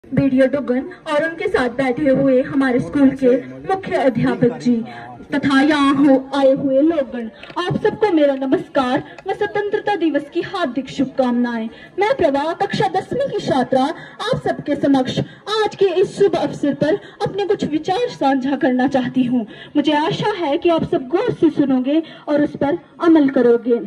Video Dugan और उनके साथ बैठे हुए हमारे स्कूल के मुख्य अध्यापक जी तथा यहाँ आए हुए लोगगण, आप सबको मेरा नमस्कार व स्वतंत्रता दिवस की हार्दिक शुभकामनाएं। मैं प्रभा कक्षा 10वीं की छात्रा आप सबके समक्ष आज के इस शुभ अवसर पर अपने कुछ विचार साझा करना चाहती हूँ। मुझे आशा है कि आप सब गौर से सुनोगे और उस पर अमल करोगे।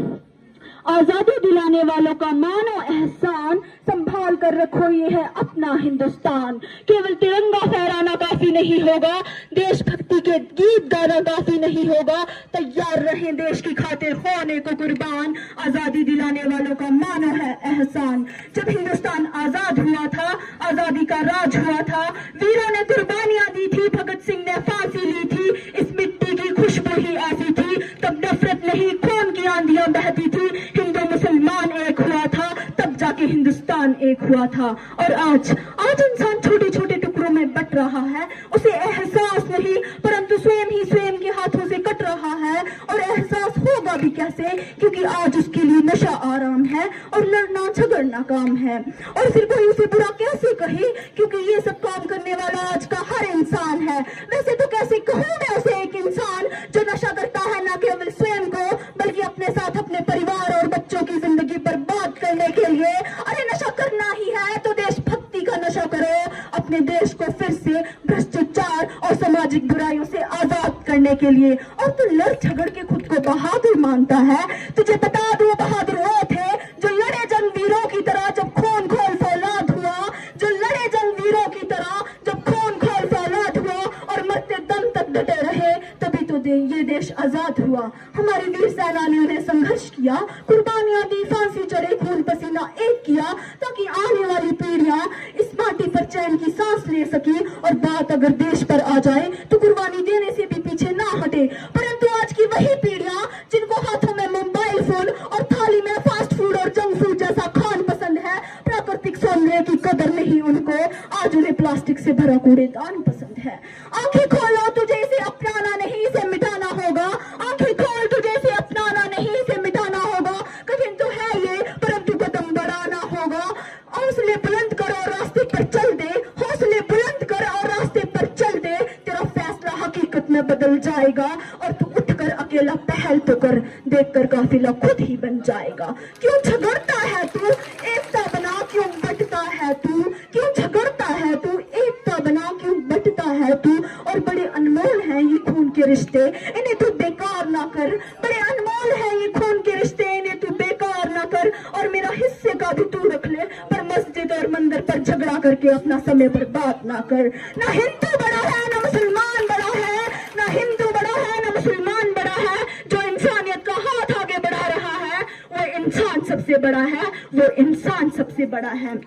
आजादी दिलाने वालों का मानो एहसान, संभाल कर रखो ये है अपना हिंदुस्तान। केवल तिरंगा फहराना काफी नहीं होगा, देशभक्ति के गीत गाना काफी नहीं होगा, तैयार रहें देश की खातिर होने को कुर्बान। आजादी दिलाने वालों का मानो है एहसान। जब हिंदुस्तान आजाद हुआ था, आजादी का राज हुआ था, वीरों ने कुर्बानियां दी थी, भगत सिंह ने फांसी ली थी, इस मिट्टी की खुशबू ही ऐसी थी, तब नफरत नहीं खून की आंधियां बहती थी, हिंदू मुसलमान एक हुआ था, तब जाके हिंदुस्तान एक हुआ था। और आज इंसान छोटे छोटे टुकड़ों में बट रहा है, उसे एहसास नहीं परंतु स्वयं ही स्वयं के हाथों से कट रहा है। और एहसास होगा भी कैसे, क्योंकि आज उसके लिए नशा आराम है और लड़ना झगड़ना काम है। और फिर कोई उसे बुरा कैसे कहे, क्योंकि ये सब काम करने वाला आज का हर इंसान है। वैसे तो कैसे कहूँ मैं उसे एक इंसान जो नशा करता है न केवल स्वयं को बल्कि अपने साथ अपने परिवार और बच्चों की जिंदगी बर्बाद करने के लिए। अरे नशा करना ही है तो देशभक्ति का नशा करो, अपने देश को फिर से भ्रष्टाचार और सामाजिक बुराइयों से आजाद करने के लिए। और तू लड़ झगड़ के खुद को बहादुर मानता है, तुझे बता दो बहादुर वो थे जो लड़े जंग वीरों की तरह जब खून खोल फौलाद हुआ, जो लड़े जंग वीरों की तरह जब खून खोल फौलाद हुआ और मरते दम तक डटे रहे, तभी तो ये देश आजाद हुआ। हमारे वीर सेनानियों ने संघर्ष किया, कुर्बानियां दी, फांसी चढ़े, खून पसीना एक किया, ताकि आने वाली पीढ़ियां इस माटी पर चैन की सांस ले सके। और बात अगर देश पर आ जाए तो कुर्बानी देने से भी पीछे ना हटे। परंतु आज की वही पीढ़ियां जिनको हाथों में मोबाइल फोन और थाली में फास्ट फूड और जंक फूड जैसा खान पसंद है, प्राकृतिक सौंदर्य की कदर नहीं उनको, आज उन्हें प्लास्टिक से भरा कूड़ेदान पसंद है। आंखें खोलो, तुझे इसे अपनाना नहीं इसे मिटाना होगा। आंखें खोल, तुझे इसे अपनाना नहीं इसे मिटाना होगा। कठिन तो है ये परंतु कदम बढ़ाना होगा। हौसले बुलंद करो और रास्ते पर चल दे, हौसले बुलंद कर और रास्ते पर चल दे, तेरा फैसला हकीकत में बदल जाएगा। और तू उठकर अकेला पहल तो कर, देखकर काफिला खुद ही बन जाएगा। क्यों झगड़ता है तू, एकता बना, क्यों बंटता है तू, क्यों झगड़ता है तू, एकता बना, क्यों बंटता है तू। और बड़े अनमोल हैं ये खून के रिश्ते, इन्हें तू बेकार ना कर। बड़े अनमोल हैं ये खून के रिश्ते, इन्हें तू बेकार ना कर। और मेरा हिस्से का भी तू रख ले, पर मस्जिद और मंदिर पर झगड़ा करके अपना समय बर्बाद ना कर। ना हिंदू बड़ा है ना मुसलमान बड़ा है, ना हिंदू बड़ा है ना मुसलमान बड़ा है। जो इंसानियत का हाथ आगे बढ़ा रहा है वो इंसान सबसे बड़ा है, वो इंसान सबसे बड़ा है।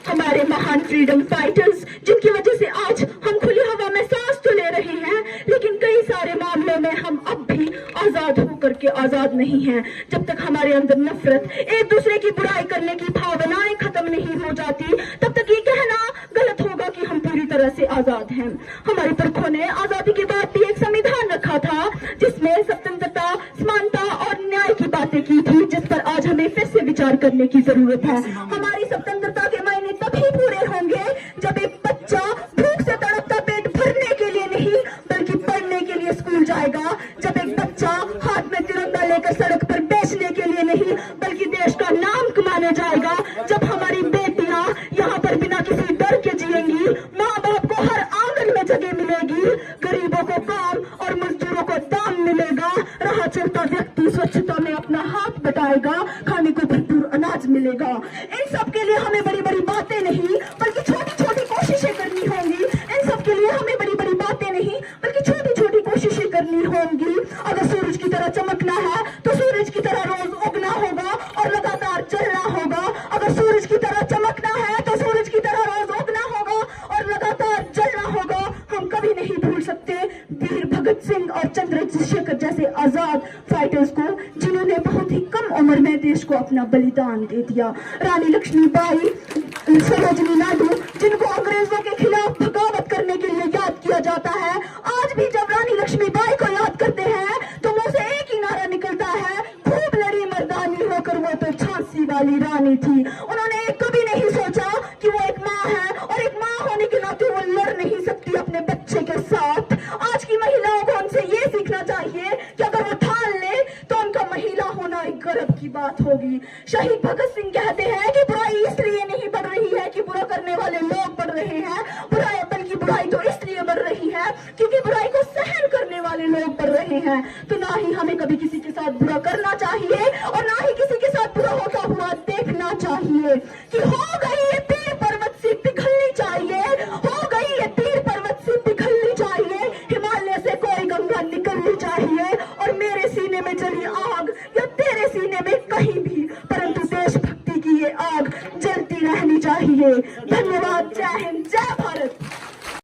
हमारे महान फ्रीडम फाइटर्स जिनकी वजह से आज हम खुली हवा में सांस तो ले रहे हैं, लेकिन कई सारे मामलों में हम अब भी आजाद होकर के आजाद नहीं हैं। जब तक हमारे अंदर नफरत, एक दूसरे की बुराई करने की भावनाएं खत्म नहीं हो जाती, तब तक ये कहना गलत होगा कि हम पूरी तरह से आजाद हैं। हमारे पुरखों ने आजादी के बाद भी एक संविधान रखा था जिसमें स्वतंत्रता, समानता और न्याय की बातें की थी, जिस पर आज हमें फिर से विचार करने की जरूरत है। हमारी स्वतंत्रता के मायने तभी पूरे होंगे जब एक बच्चा भूख से तड़पता पेट भरने के लिए नहीं बल्कि पढ़ने के लिए स्कूल जाएगा। जब एक बच्चा हाथ में तिरंगा लेकर सड़क पर बेचने के लिए नहीं बल्कि देश का नाम कमाने जाएगा। जब हमारी बेटियां यहाँ पर बिना किसी डर के जिएंगी, माँ बाप को हर आंगन में जगह मिलेगी, गरीबों को काम और मजदूरों को दाम मिलेगा, राह चलता व्यक्ति स्वच्छता में अपना हाथ बटाएगा, खाने को भरपूर अनाज मिलेगा। इन सब के लिए हमें बड़ी बड़ी बातें नहीं बल्कि छोटी छोटी कोशिशें करनी होंगी। इन सब के लिए हमें बड़ी बड़ी बातें नहीं बल्कि छोटी छोटी कोशिशें करनी होंगी। अगर सूरज की तरह चमकना है तो सूरज की तरह रोज उगना होगा और लगातार चलना होगा। अगर सूरज की तरह चमकना है तो सूरज की तरह रोज उगना होगा और लगातार चलना होगा। हम कभी नहीं भूल सकते वीर भगत सिंह और चंद्रशेखर जैसे आजाद फाइटर्स को, जिन्होंने बहुत ही कम उम्र में देश को अपना बलिदान दे दिया। रानी लक्ष्मीबाई, सरोजिनी नायडू, जिनको अंग्रेजों के खिलाफ बगावत करने के लिए याद किया जाता है। आज भी जब रानी लक्ष्मीबाई को याद करते हैं तो मुंह से एक ही नारा निकलता है, खूब लड़ी मर्दानी होकर वो तो झांसी वाली रानी थी। उन्होंने कभी नहीं सोचा कि वो एक माँ है और होगी। शहीद भगत सिंह कहते हैं कि बुराई इसलिए नहीं बढ़ रही है कि बुरा करने वाले लोग बढ़ रहे हैं, बुराई बल्कि बुराई तो इसलिए बढ़ रही है क्योंकि बुराई को सहन करने वाले लोग बढ़ रहे हैं। तो ना ही हमें कभी किसी के साथ बुरा करना चाहिए और ना ही किसी के साथ बुरा होता हुआ देखना चाहिए। कि हो गई ये पीर पर्वत से पिघलनी चाहिए, हो गई ये पीर पर्वत से पिघलनी चाहिए, हिमालय से कोई गंगा निकलनी चाहिए और मेरे सीने में जली आग या तेरे सीने में कहीं भी, परंतु देशभक्ति की ये आग जलती रहनी चाहिए।